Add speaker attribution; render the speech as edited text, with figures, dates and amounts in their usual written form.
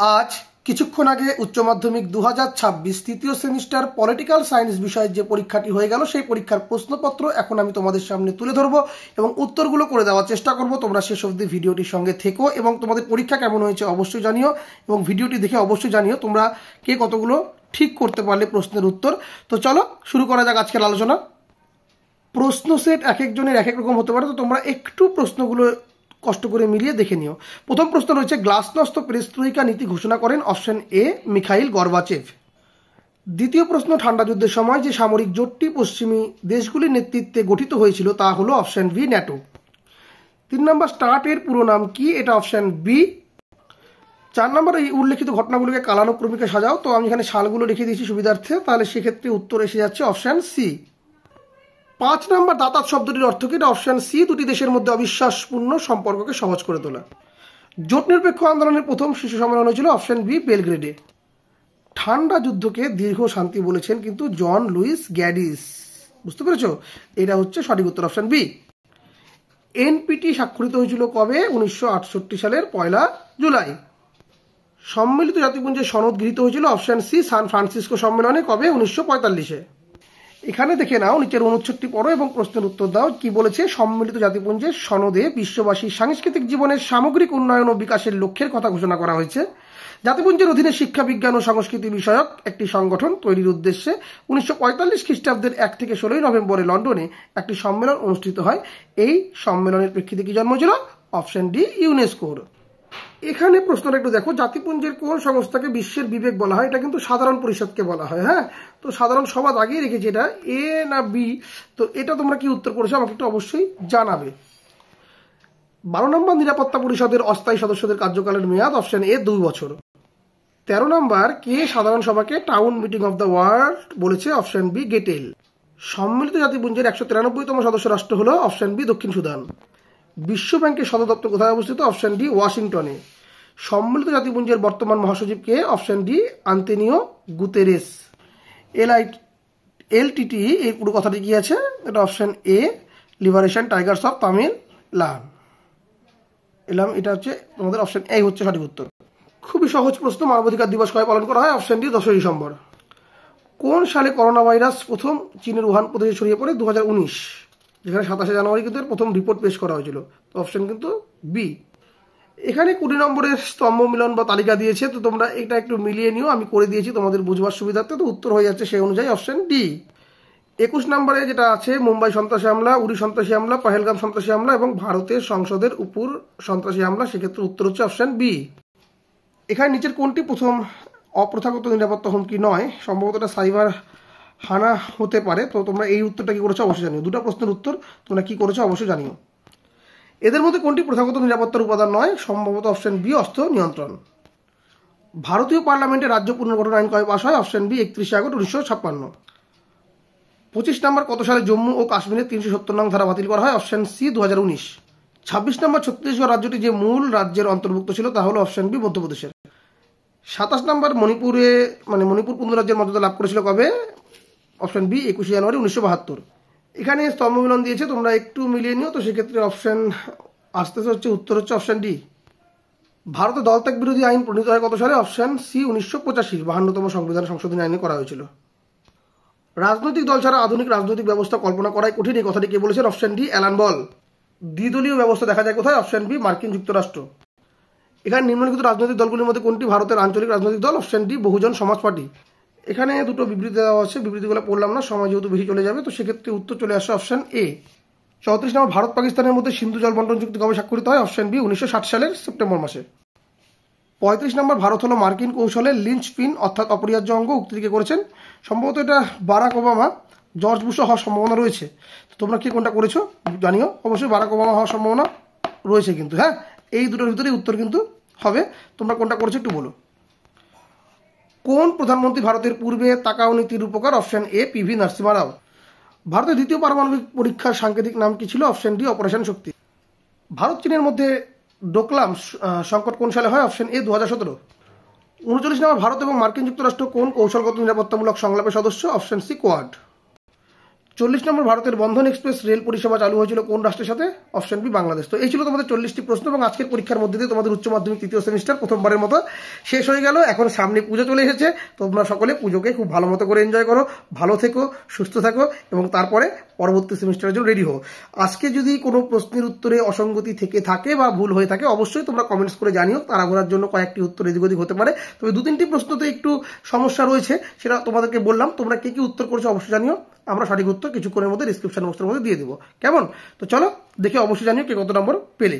Speaker 1: আজ কিছুক্ষণ আগে উচ্চ মাধ্যমিক 2026 তৃতীয় সেমিস্টার পলিটিক্যাল সায়েন্স বিষয়ের যে পরীক্ষাটি হয়ে গেল সেই পরীক্ষার প্রশ্নপত্র এখন আমি তোমাদের সামনে তুলে ধরবো এবং উত্তরগুলো করে দেওয়ার চেষ্টা করব। তোমরা শেষ অবধি ভিডিওটির সঙ্গে থেকো এবং তোমাদের পরীক্ষা কেমন হয়েছে অবশ্যই জানিও এবং ভিডিওটি দেখে অবশ্যই জানিও তোমরা কে কতগুলো ঠিক করতে পারলে প্রশ্নের উত্তর। তো চলো শুরু করা যাক আজকের আলোচনা। প্রশ্ন সেট এক একজনের এক এক রকম হতে পারে, তো তোমরা একটু প্রশ্নগুলো কষ্ট করে মিলিয়ে দেখে নিও। প্রথম প্রশ্ন রয়েছে, গ্লাসনস্ত পেরেস্ত্রোইকা নীতি ঘোষণা করেন অপশন এ মিখাইল গর্বাচেভ। দ্বিতীয় প্রশ্ন, ঠান্ডা যুদ্ধের সময় যে সামরিক জোটটি পশ্চিমী দেশগুলির নেতৃত্বে গঠিত হয়েছিল তা হলো অপশন বি ন্যাটো। 3 নম্বর, স্টার্ট এর পুরো নাম কি? এটা অপশন বি। 4 নম্বর, এই উল্লেখিত ঘটনাগুলোকে কালানুক্রমিকে সাজাও। তো আমি এখানে সালগুলো লিখে দিয়েছি সুবিধার্থে, তাহলে সেক্ষেত্রে উত্তর এসে যাচ্ছে অপশন সি। 5 নম্বর, দাতাত শব্দটির অর্থ কি? এটা অপশন সি, দুটি দেশের মধ্যে অবিশ্বাসপূর্ণ সম্পর্ককে সহজ করে তোলা। জোট নিরপেক্ষ আন্দোলনের প্রথম শীর্ষ সম্মেলন হয়েছিল অপশন বি বেলগ্রেডে। ঠান্ডা যুদ্ধকে দীর্ঘ শান্তি বলেছেন কিন্তু জন লুইস গ্যাডিস। বুঝতে পেরেছ? এটা হচ্ছে সঠিক উত্তর, অপশন বি। এনপিটি স্বাক্ষরিত হয়েছিল কবে? 1968 সালের 1 জুলাই। সম্মিলিত জাতিপুঞ্জের সনদ গৃহীত হয়েছিল অপশন সি সান ফ্রান্সিসকো সম্মেলনে কবে? 1945-এ। এখানে দেখে নাও, নিচের অনুচ্ছেদটি পড়ো এবং প্রশ্নের উত্তর দাও। কি বলেছে? সম্মিলিত জাতিপুঞ্জের সনদে বিশ্ববাসীর সাংস্কৃতিক জীবনের সামগ্রিক উন্নয়ন ও বিকাশের লক্ষ্যের কথা ঘোষণা করা হয়েছে। জাতিপুঞ্জের অধীনে শিক্ষা, বিজ্ঞান ও সংস্কৃতি বিষয়ক একটি সংগঠন তৈরির উদ্দেশ্যে 1945 খ্রিস্টাব্দের 1 থেকে 16 নভেম্বরে লন্ডনে একটি সম্মেলন অনুষ্ঠিত হয়। এই সম্মেলনের প্রেক্ষিতে কি জন্ম হয়েছিল? অপশন ডি ইউনেস্কোর। এখানে প্রশ্নটা একটু দেখো, জাতিপুঞ্জের কোন সংস্থাকে বিশ্বের বিবেক বলা হয়? এটা কিন্তু সাধারণ পরিষদকে বলা হয়। হ্যাঁ, তো সাধারণ সভা আগেই রেখেছি, এটা এ না বি? তো এটা তোমরা কি উত্তর করেছো আমাকে একটু অবশ্যই জানাবে। 12 নম্বর, নিরাপত্তা পরিষদের অস্থায়ী সদস্যদের কার্যকালের মেয়াদ অপশন এ 2 বছর। 13 নম্বর, কে সাধারণ সভাকে town meeting of the world বলেছে? অপশন বি গেটেল। সম্মিলিত জাতিপুঞ্জের 193তম সদস্য রাষ্ট্র হলো অপশন বি দক্ষিণ সুদান। বিশ্ব ব্যাংকের সদর দপ্তর কোথায় অবস্থিত? অপশন ডি ওয়াশিংটনে। সম্মিলিত জাতিপুঞ্জের বর্তমান মহাসচিব কে? Option D Antonio Guterres. LTT এই পুরো কথাটি কি আছে? এটা option A liberation tigers of Tamil Nadu. এটা হচ্ছে তোমাদের অপশন এ হচ্ছে সঠিক উত্তর। খুবই সহজ প্রশ্ন, মানবাধিকার দিবস কবে পালন করা হয়? Option D 10 December. কোন সালে করোনা ভাইরাস প্রথম চীনের উহান প্রদেশে ছড়িয়ে পড়ে? 2019, যেখানে 27 জানুয়ারি কিন্তু প্রথম রিপোর্ট পেশ করা হয়েছিল। তো অপশন কিন্তু বি। এখানে 20 নম্বরের স্তম্ভ মিলন বা তালিকা দিয়েছে, তো তোমরা এটা একটু মিলিয়ে নিও, আমি করে দিয়েছি তোমাদের বুঝবার সুবিধার্থে। তো উত্তর হয়ে যাচ্ছে সেই অনুযায়ী অপশন ডি। 21 নম্বরে যেটা আছে, মুম্বাই সন্ত্রাসী হামলা, উড়ি সন্ত্রাসী হামলা, পহেলগাম সন্ত্রাসী হামলা এবং ভারতের সংসদের উপর সন্ত্রাসী হামলা, সেক্ষেত্রে উত্তর হচ্ছে অপশন বি। এখানে নিচের কোনটি প্রথম অপ্রথাগত নিরাপত্তা হুমকি নয়? সম্ভবত এটা সাইবার হানা হতে পারে। তো তোমরা এই উত্তরটা কি করেছো অবশ্যই জানিও। 2টা প্রশ্নের উত্তর তোমরা কি করেছো অবশ্যই জানিও। এদের মধ্যে কোনটি প্রথাগত নিরাপত্তার উপাদান নয়? সম্ভবত অপশন বি অস্ত্র নিয়ন্ত্রণ। ভারতীয় পার্লামেন্টে রাজ্য পুনর্গঠন আইন কবে পাশ হয়? Option B 31 August 1956। 25 নম্বর, কত সালে জম্মু ও কাশ্মীরের 370 নং ধারা বাতিল করা হয়? Option C 2019। 26 নম্বর, ছত্তিশগড় রাজ্যটি যে মূল রাজ্যের অন্তর্ভুক্ত ছিল তা হলো অপশন বি মধ্যপ্রদেশের। 27 নম্বর, মণিপুর পূর্ণ রাজ্যের মর্যাদা লাভ করেছিল কবে? অপশন বি 21 জানুয়ারি 1972। এখানে স্তম্ভ মিলন দিয়েছে, তোমরা একটু মিলিয়ে নিও। তো সেক্ষেত্রে অপশন আসতে হচ্ছে উত্তর হচ্ছে অপশন ডি। ভারতে দলত্যাগ বিরোধী আইন প্রণীত হয় কত সালে? অপশন সি 1985, 52তম সংবিধান সংশোধনী আইনে করা হয়েছিল। রাজনৈতিক দল ছাড়া আধুনিক রাজনৈতিক ব্যবস্থা কল্পনা করাই কঠিন, এই কথাটি কে বলেছেন? Option D Alan Ball. দ্বিদলীয় ব্যবস্থা দেখা যায় কোথায়? অপশন বি মার্কিন যুক্তরাষ্ট্র। এখানে নিম্নলিখিত রাজনৈতিক দলগুলির মধ্যে কোনটি ভারতের আঞ্চলিক রাজনৈতিক দল? অপশন ডি বহুজন সমাজ পার্টি। এখানে দুটো বিবৃতি দেওয়া আছে, বিবৃতিগুলো পড়লাম না, সময় যেহেতু বেশি চলে যাবে। তো সেক্ষেত্রে উত্তর চলে আসছে অপশন এ। 34 নম্বর, ভারত পাকিস্তানের মধ্যে সিন্ধু জল বন্টন চুক্তি কবে স্বাক্ষরিত হয়? অপশন বি 1960 সালের সেপ্টেম্বর মাসে। 35 নম্বর, ভারত হলো মার্কিন কৌশলের লিঞ্চ পিন অর্থাৎ অপরিহার্য অঙ্গ, উক্তিটিকে করেছেন? সম্ভবত এটা বারাক ওবামা। জর্জ বুশও হওয়ার সম্ভাবনা রয়েছে। তো তোমরা কি কোনটা করেছো জানিও অবশ্যই। বারাক ওবামা হওয়ার সম্ভাবনা রয়েছে কিন্তু। হ্যাঁ, এই দুটোর ভিতরেই উত্তর কিন্তু হবে। তোমরা কোনটা করেছো একটু বলো। কোন প্রধানমন্ত্রী ভারতের পূর্বে তাকাও নীতির রূপকার? অপশন এ পিভি নরসিমহা রাও। ভারতের দ্বিতীয় পারমাণবিক পরীক্ষার সাংকেতিক নাম কি ছিল? অপশন ডি অপারেশন শক্তি। ভারত চীনের মধ্যে ডোকলাম সংকট কোন সালে হয়? Option A 2017। 39 নম্বর, ভারত এবং মার্কিন যুক্তরাষ্ট্র কোন কৌশলগত নিরাপত্তামূলক সংলাপের সদস্য? Option C quad. 40 নম্বর, ভারতের বন্ধন এক্সপ্রেস রেল পরিষেবা চালু হয়েছিল কোন রাষ্ট্রের সাথে? Option B, Bangladesh. তো এই ছিল তোমাদের 40টি প্রশ্ন এবং আজকের পরীক্ষার মধ্যে দিয়ে তোমাদের উচ্চ মাধ্যমিক তৃতীয় সেমিস্টার প্রথমবারের মতো শেষ হয়ে গেল। এখন সামনে পুজো চলে এসেছে, তোমরা সকলে পুজোকে খুব ভালো মতো করে এনজয় করো, ভালো থেকো, সুস্থ থাকো এবং তারপরে পরবর্তী সেমিস্টারের জন্য রেডি হও। আজকে যদি কোনো প্রশ্নের উত্তরে অসঙ্গতি থেকে থাকে বা ভুল হয়ে থাকে অবশ্যই তোমরা কমেন্টস করে জানিও, তাড়াহুড়ার জন্য কয়েকটি উত্তর এদিক ওদিক হতে পারে। তবে 2-3টি প্রশ্নতে একটু সমস্যা রয়েছে, সেটা তোমাদেরকে বললাম। তোমরা কি কি উত্তর করেছো অবশ্যই জানিও, আমরা সঠিক উত্তর কিছুক্ষণের মধ্যে ডিসক্রিপশন বক্সের মধ্যে দিয়ে দেবো। কেমন? তো চলো দেখে অবশ্যই জানিও কে কত নম্বর পেলে।